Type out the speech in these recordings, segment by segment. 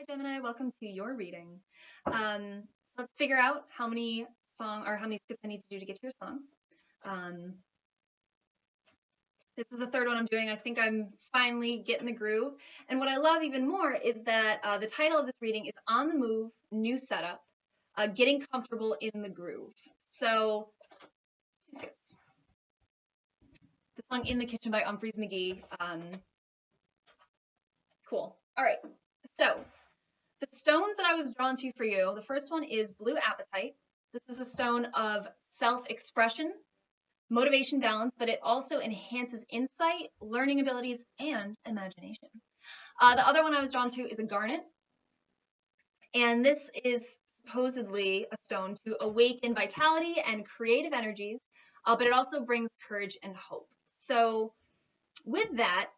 Hi Gemini, welcome to your reading. So let's figure out how many skips I need to do to get to your songs. This is the third one I'm doing. I think I'm finally getting the groove. And what I love even more is that the title of this reading is On the Move, New Setup, Getting Comfortable in the Groove. So, 2 skips. The song In the Kitchen by Umphrey's Mcgee. Cool. All right. So, the stones that I was drawn to for you, the first one is Blue Apatite. This is a stone of self-expression, motivation, balance, but it also enhances insight, learning abilities, and imagination. The other one I was drawn to is a Garnet, and this is supposedly a stone to awaken vitality and creative energies, but it also brings courage and hope. So with that,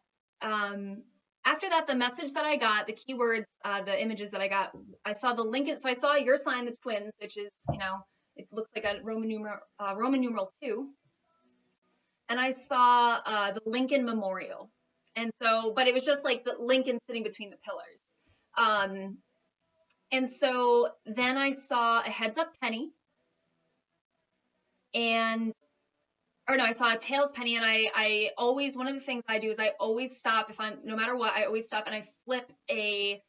after that, the message that I got, the keywords, the images that I got, I saw the Lincoln. So I saw your sign, the twins, which is, it looks like a Roman numeral 2. And I saw the Lincoln Memorial. And so, but it was just like the Lincoln sitting between the pillars. And so then I saw a heads up penny. I saw a tails penny, and I always, one of the things I do is I always stop, no matter what, I always stop and I flip a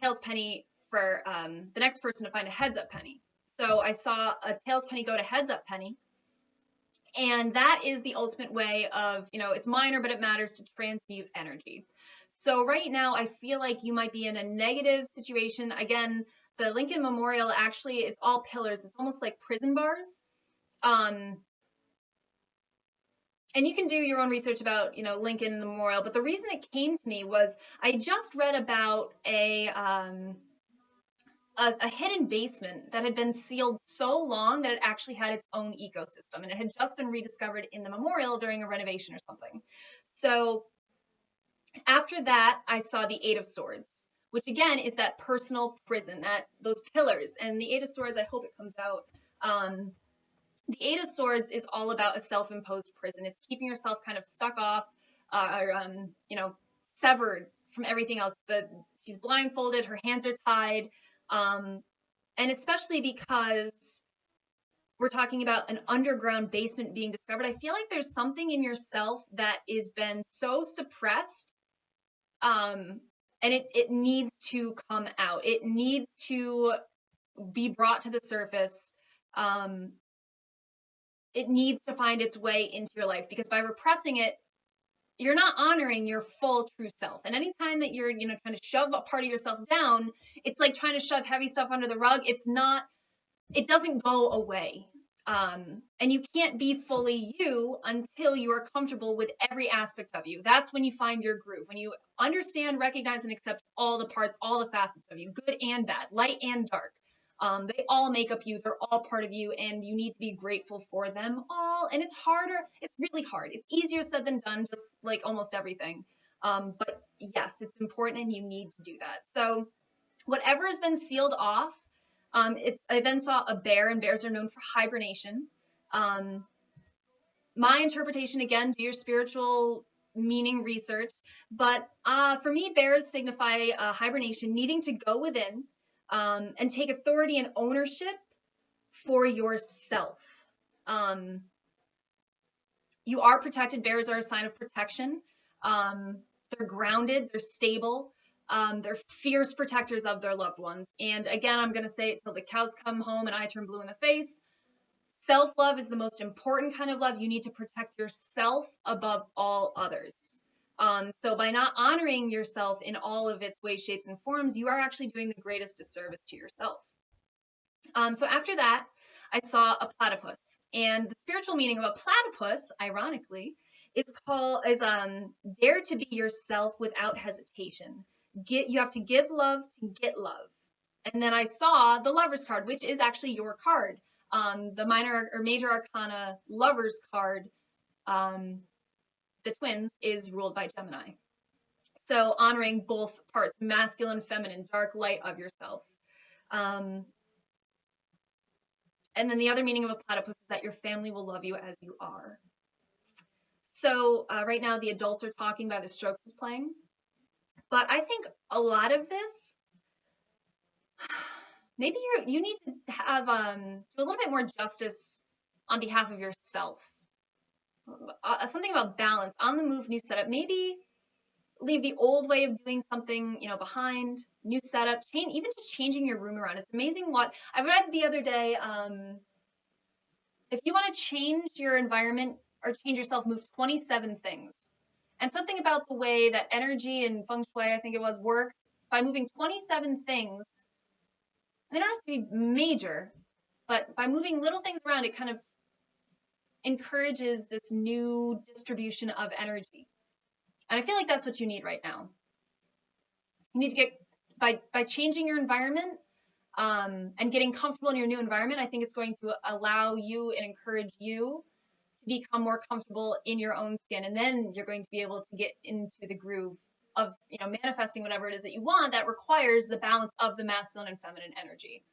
tails penny for the next person to find a heads up penny. So I saw a tails penny go to heads up penny, and that is the ultimate way of, it's minor, but it matters to transmute energy. So right now I feel like you might be in a negative situation. Again, the Lincoln Memorial, actually, it's all pillars. It's almost like prison bars. And you can do your own research about, Lincoln Memorial, but the reason it came to me was I just read about a hidden basement that had been sealed so long that it actually had its own ecosystem, and it had just been rediscovered in the memorial during a renovation or something. So after that, I saw the Eight of Swords, which again is that personal prison, those pillars. And the Eight of Swords, I hope it comes out. The Eight of Swords is all about a self-imposed prison. It's keeping yourself kind of stuck off, severed from everything else. She's blindfolded, her hands are tied, and especially because we're talking about an underground basement being discovered, I feel like there's something in yourself that has been so suppressed, and it needs to come out. It needs to be brought to the surface. It needs to find its way into your life, because by repressing it, you're not honoring your full true self. And anytime that you're, trying to shove a part of yourself down, it's like trying to shove heavy stuff under the rug. It doesn't go away. And you can't be fully you until you are comfortable with every aspect of you. That's when you find your groove. When you understand, recognize, and accept all the parts, all the facets of you, good and bad, light and dark. They all make up you. They're all part of you, and you need to be grateful for them all. And it's harder. It's really hard. It's easier said than done, just like almost everything. But yes, it's important, and you need to do that. So whatever has been sealed off, I then saw a bear, and bears are known for hibernation. My interpretation, again, do your spiritual meaning research. But for me, bears signify hibernation, needing to go within, and take authority and ownership for yourself. You are protected. Bears are a sign of protection. They're grounded. They're stable. They're fierce protectors of their loved ones. And again, I'm going to say it till the cows come home and I turn blue in the face. Self-love is the most important kind of love. You need to protect yourself above all others. So by not honoring yourself in all of its ways, shapes, and forms, you are actually doing the greatest disservice to yourself. So after that, I saw a platypus. And the spiritual meaning of a platypus, ironically, is dare to be yourself without hesitation. You have to give love to get love. And then I saw the Lover's card, which is actually your card. The minor or major arcana Lover's card, the twins, is ruled by Gemini. So honoring both parts, masculine, feminine, dark, light of yourself. And then the other meaning of a platypus is that your family will love you as you are. So right now the adults are talking by the strokes is playing. But I think a lot of this maybe you need to have do a little bit more justice on behalf of yourself. Something about balance, on the move, new setup. Maybe leave the old way of doing something, behind, new setup, change, even just changing your room around. It's amazing what I read the other day. If you want to change your environment or change yourself, move 27 things. And something about the way that energy and feng shui, I think it was, works by moving 27 things. They don't have to be major, but by moving little things around, it kind of encourages this new distribution of energy. And I feel like that's what you need right now. You need to get, by changing your environment and getting comfortable in your new environment, I think it's going to allow you and encourage you to become more comfortable in your own skin. And then you're going to be able to get into the groove of, manifesting whatever it is that you want that requires the balance of the masculine and feminine energy.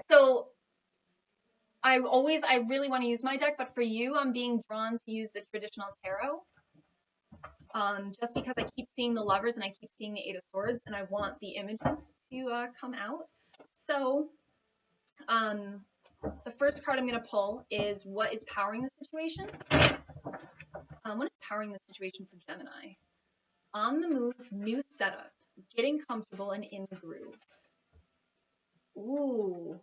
So I really want to use my deck, but for you, I'm being drawn to use the traditional tarot. Just because I keep seeing the Lovers and I keep seeing the Eight of Swords, and I want the images to come out. So the first card I'm going to pull is what is powering the situation. What is powering the situation for Gemini? On the move, new setup, getting comfortable and in the groove. Ooh.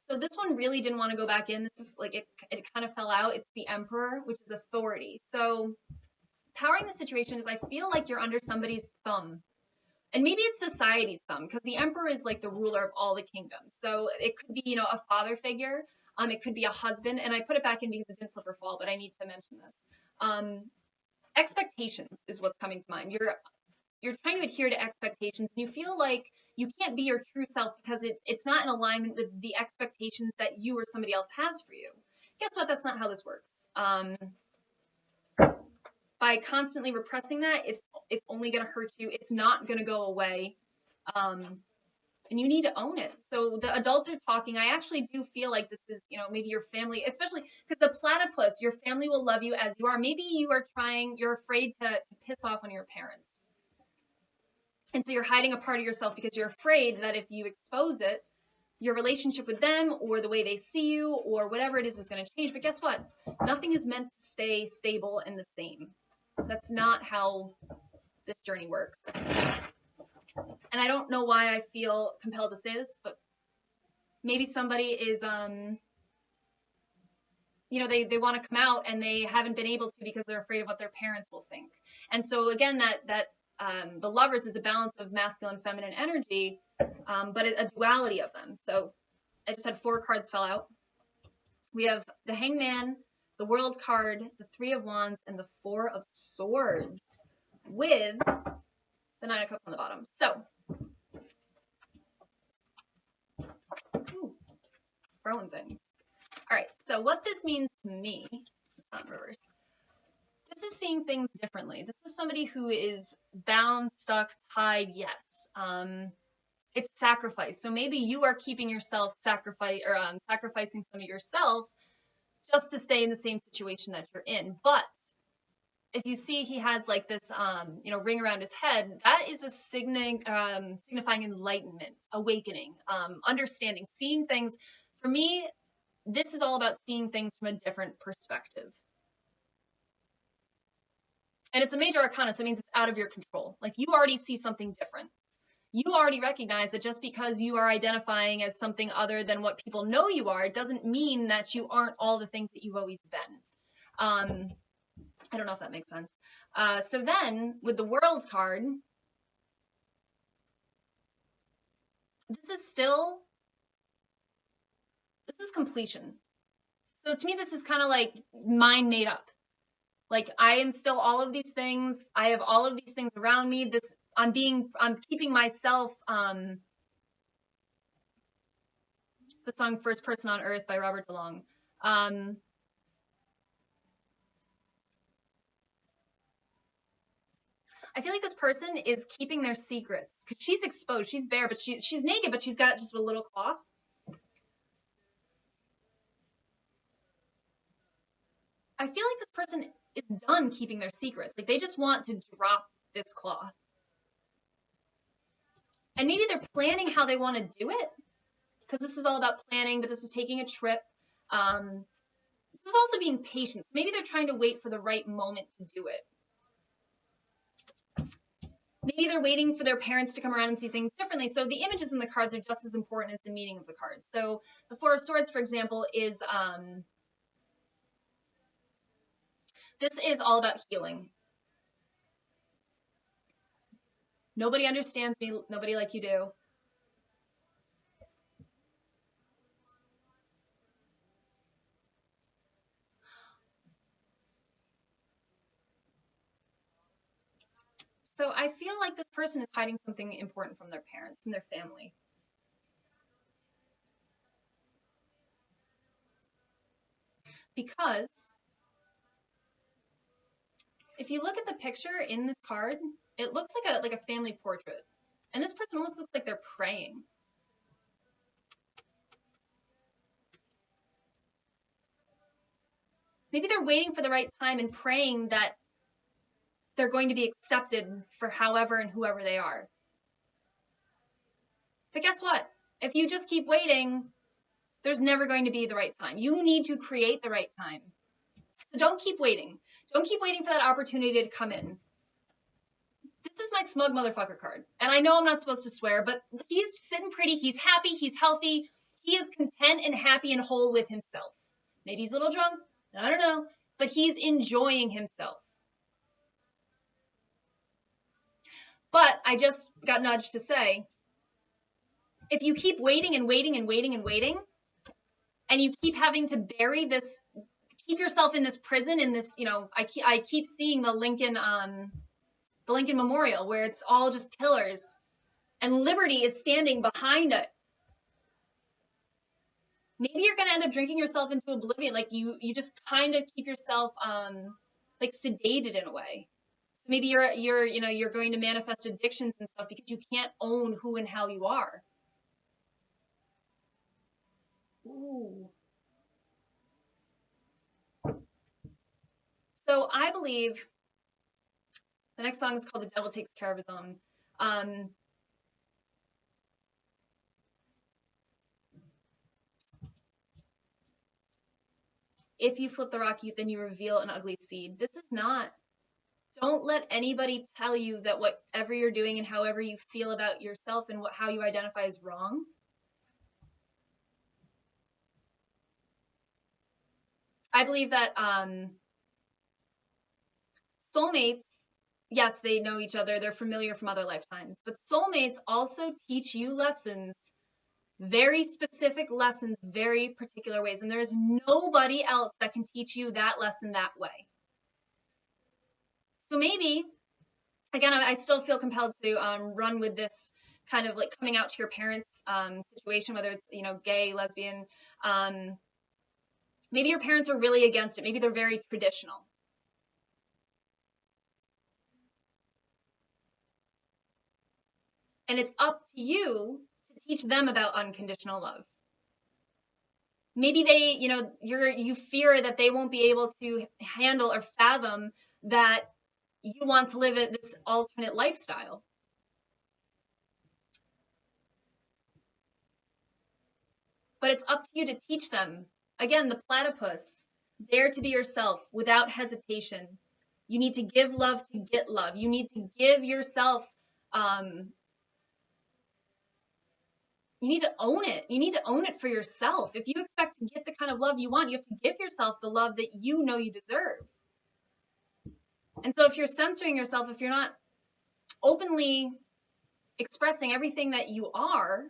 So this one really didn't want to go back in. This is like, it kind of fell out. It's the Emperor, which is authority. So powering the situation is I feel like you're under somebody's thumb. And maybe it's society's thumb, because the Emperor is like the ruler of all the kingdoms. So it could be, a father figure. It could be a husband. And I put it back in because it didn't flip or fall, but I need to mention this. Expectations is what's coming to mind. You're trying to adhere to expectations, and you feel like you can't be your true self because it's not in alignment with the expectations that you or somebody else has for you. Guess what? That's not how this works. By constantly repressing that, it's only going to hurt you. It's not going to go away. And you need to own it. So the adults are talking. I actually do feel like this is, maybe your family, especially because the platypus, your family will love you as you are. Maybe you're afraid to piss off one of your parents. And so you're hiding a part of yourself because you're afraid that if you expose it, your relationship with them or the way they see you or whatever it is going to change. But guess what? Nothing is meant to stay stable and the same. That's not how this journey works. And I don't know why I feel compelled to say this, but maybe somebody is, they want to come out and they haven't been able to because they're afraid of what their parents will think. And so again, that the Lovers is a balance of masculine and feminine energy, but a duality of them. So I just had 4 cards fell out. We have the Hangman, the World card, the 3 of Wands, and the 4 of Swords with the 9 of Cups on the bottom. So, throwing things. All right, so what this means to me, it's not in reverse. This is seeing things differently. This is somebody who is bound, stuck, tied, yes. It's sacrifice. So maybe you are keeping yourself sacrificing some of yourself just to stay in the same situation that you're in. But if you see he has like this, ring around his head, that is a signifying enlightenment, awakening, understanding, seeing things. For me, this is all about seeing things from a different perspective. And it's a major arcana, so it means it's out of your control. Like you already see something different. You already recognize that just because you are identifying as something other than what people know you are, doesn't mean that you aren't all the things that you've always been. I don't know if that makes sense. So then, with the World card, this is completion. So to me, this is kind of like mind made up. Like I am still all of these things. I have all of these things around me. I'm keeping myself, the song First Person on Earth by Robert Delong. I feel like this person is keeping their secrets because she's exposed. She's bare, but she's naked, but she's got just a little cloth. I feel like this person is done keeping their secrets. Like they just want to drop this cloth. And maybe they're planning how they want to do it, because this is all about planning, but this is taking a trip. This is also being patient. Maybe they're trying to wait for the right moment to do it. Maybe they're waiting for their parents to come around and see things differently. So the images in the cards are just as important as the meaning of the cards. So the Four of Swords, for example, is this is all about healing. Nobody understands me, nobody like you do. So I feel like this person is hiding something important from their parents, from their family. Because if you look at the picture in this card, it looks like a family portrait. And this person almost looks like they're praying. Maybe they're waiting for the right time and praying that they're going to be accepted for however and whoever they are. But guess what? If you just keep waiting, there's never going to be the right time. You need to create the right time. So don't keep waiting. Don't keep waiting for that opportunity to come in. This is my smug motherfucker card. And I know I'm not supposed to swear, but he's sitting pretty. He's happy. He's healthy. He is content and happy and whole with himself. Maybe he's a little drunk. I don't know. But he's enjoying himself. But I just got nudged to say, if you keep waiting and waiting and waiting and waiting, and you keep having to bury this, keep yourself in this prison, in this, I keep seeing the Lincoln Memorial, where it's all just pillars, and liberty is standing behind it. Maybe you're going to end up drinking yourself into oblivion. Like you just kind of keep yourself like sedated in a way. So maybe you're going to manifest addictions and stuff because you can't own who and how you are. Ooh. So I believe the next song is called The Devil Takes Care of His Own. If you flip the rock, then you reveal an ugly seed. This is not. Don't let anybody tell you that whatever you're doing and however you feel about yourself and how you identify is wrong. I believe that soulmates, yes, they know each other. They're familiar from other lifetimes. But soulmates also teach you lessons, very specific lessons, very particular ways. And there's nobody else that can teach you that lesson that way. So maybe, again, I still feel compelled to run with this kind of like coming out to your parents situation, whether it's, gay, lesbian. Maybe your parents are really against it. Maybe they're very traditional. And it's up to you to teach them about unconditional love. Maybe they, you fear that they won't be able to handle or fathom that you want to live this alternate lifestyle. But it's up to you to teach them. Again, the platypus, dare to be yourself without hesitation. You need to give love to get love. You need to give yourself, you need to own it. You need to own it for yourself. If you expect to get the kind of love you want, you have to give yourself the love that you know you deserve. And so if you're censoring yourself, if you're not openly expressing everything that you are,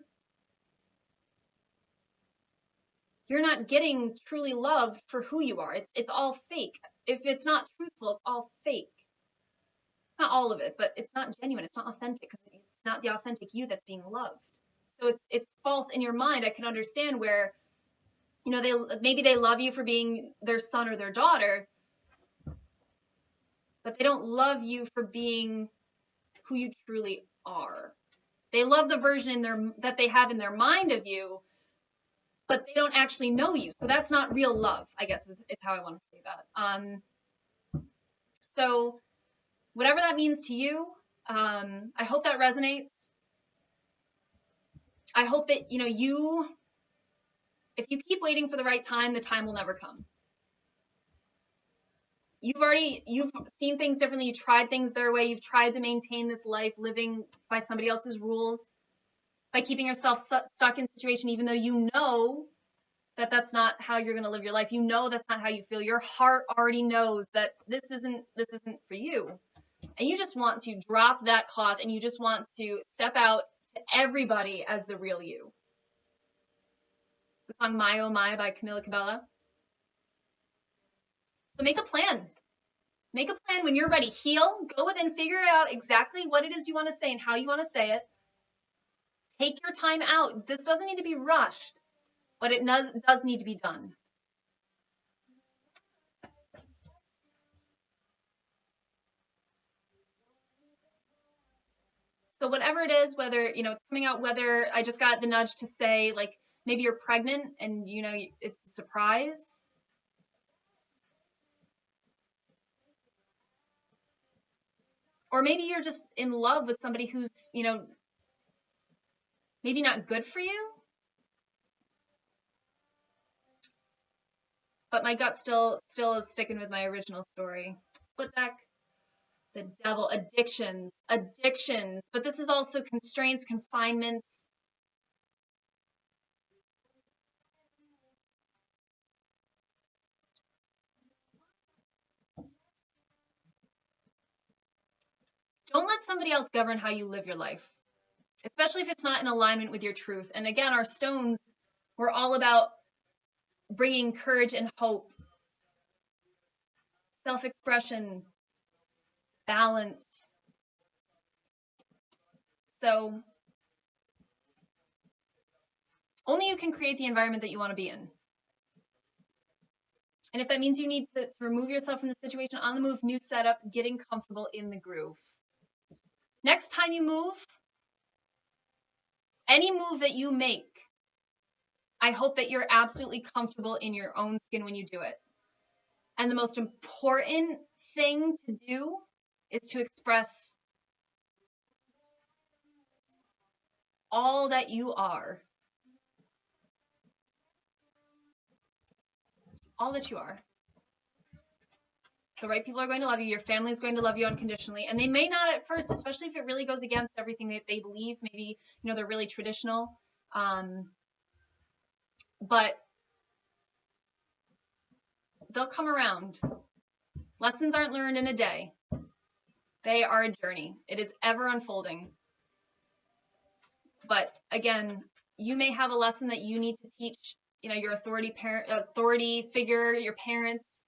you're not getting truly loved for who you are. It's all fake. If it's not truthful, it's all fake. Not all of it, but it's not genuine. It's not authentic because it's not the authentic you that's being loved. So it's false in your mind. I can understand where, maybe they love you for being their son or their daughter, but they don't love you for being who you truly are. They love the version that they have in their mind of you, but they don't actually know you. So that's not real love, I guess is how I want to say that. So whatever that means to you, I hope that resonates. I hope that, you know, if you keep waiting for the right time, the time will never come. You've seen things differently. You tried things their way. You've tried to maintain this life living by somebody else's rules, by keeping yourself stuck in a situation, even though you know that that's not how you're going to live your life. You know that's not how you feel. Your heart already knows that this isn't for you. And you just want to drop that cloth and you just want to step out to everybody as the real you. The song My Oh My by Camila Cabello. So make a plan. Make a plan when you're ready. Heal. Go within, figure out exactly what it is you want to say and how you want to say it. Take your time out. This doesn't need to be rushed, but it does need to be done. So whatever it is, whether, you know, it's coming out, whether I just got the nudge to say, like, maybe you're pregnant and, you know, it's a surprise. Or maybe you're just in love with somebody who's, you know, maybe not good for you. But my gut still is sticking with my original story. Split deck. The devil. Addictions. But this is also constraints, confinements. Don't let somebody else govern how you live your life, especially if it's not in alignment with your truth. And again, our stones were all about bringing courage and hope, self-expression, balance. So only you can create the environment that you want to be in. And if that means you need to remove yourself from the situation, on the move, new setup, getting comfortable in the groove. Next time you move, any move that you make, I hope that you're absolutely comfortable in your own skin when you do it. And the most important thing to do is to express all that you are. All that you are. The right people are going to love you. Your family is going to love you unconditionally. And they may not at first, especially if it really goes against everything that they believe. Maybe, you know, they're really traditional. But they'll come around. Lessons aren't learned in a day. They are a journey. It is ever unfolding. But again, you may have a lesson that you need to teach, you know, your authority figure, your parents,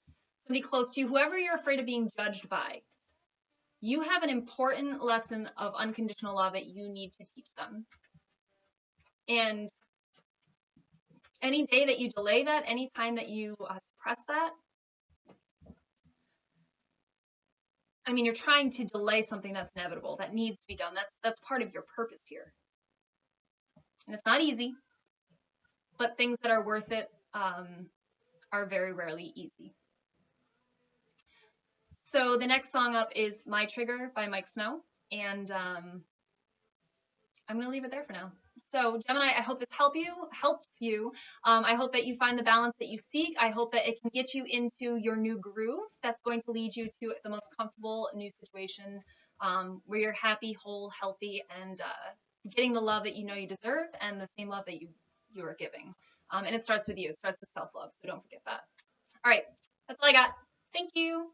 somebody close to you, whoever you're afraid of being judged by. You have an important lesson of unconditional love that you need to teach them. And any day that you delay that, any time that you suppress that, I mean, you're trying to delay something that's inevitable, that needs to be done. That's part of your purpose here. And it's not easy, but things that are worth it are very rarely easy. So the next song up is My Trigger by Mike Snow, and I'm going to leave it there for now. So Gemini, I hope this helps you. I hope that you find the balance that you seek. I hope that it can get you into your new groove that's going to lead you to the most comfortable new situation where you're happy, whole, healthy, and getting the love that you know you deserve and the same love that you are giving. And it starts with you. It starts with self-love, so don't forget that. All right, that's all I got. Thank you.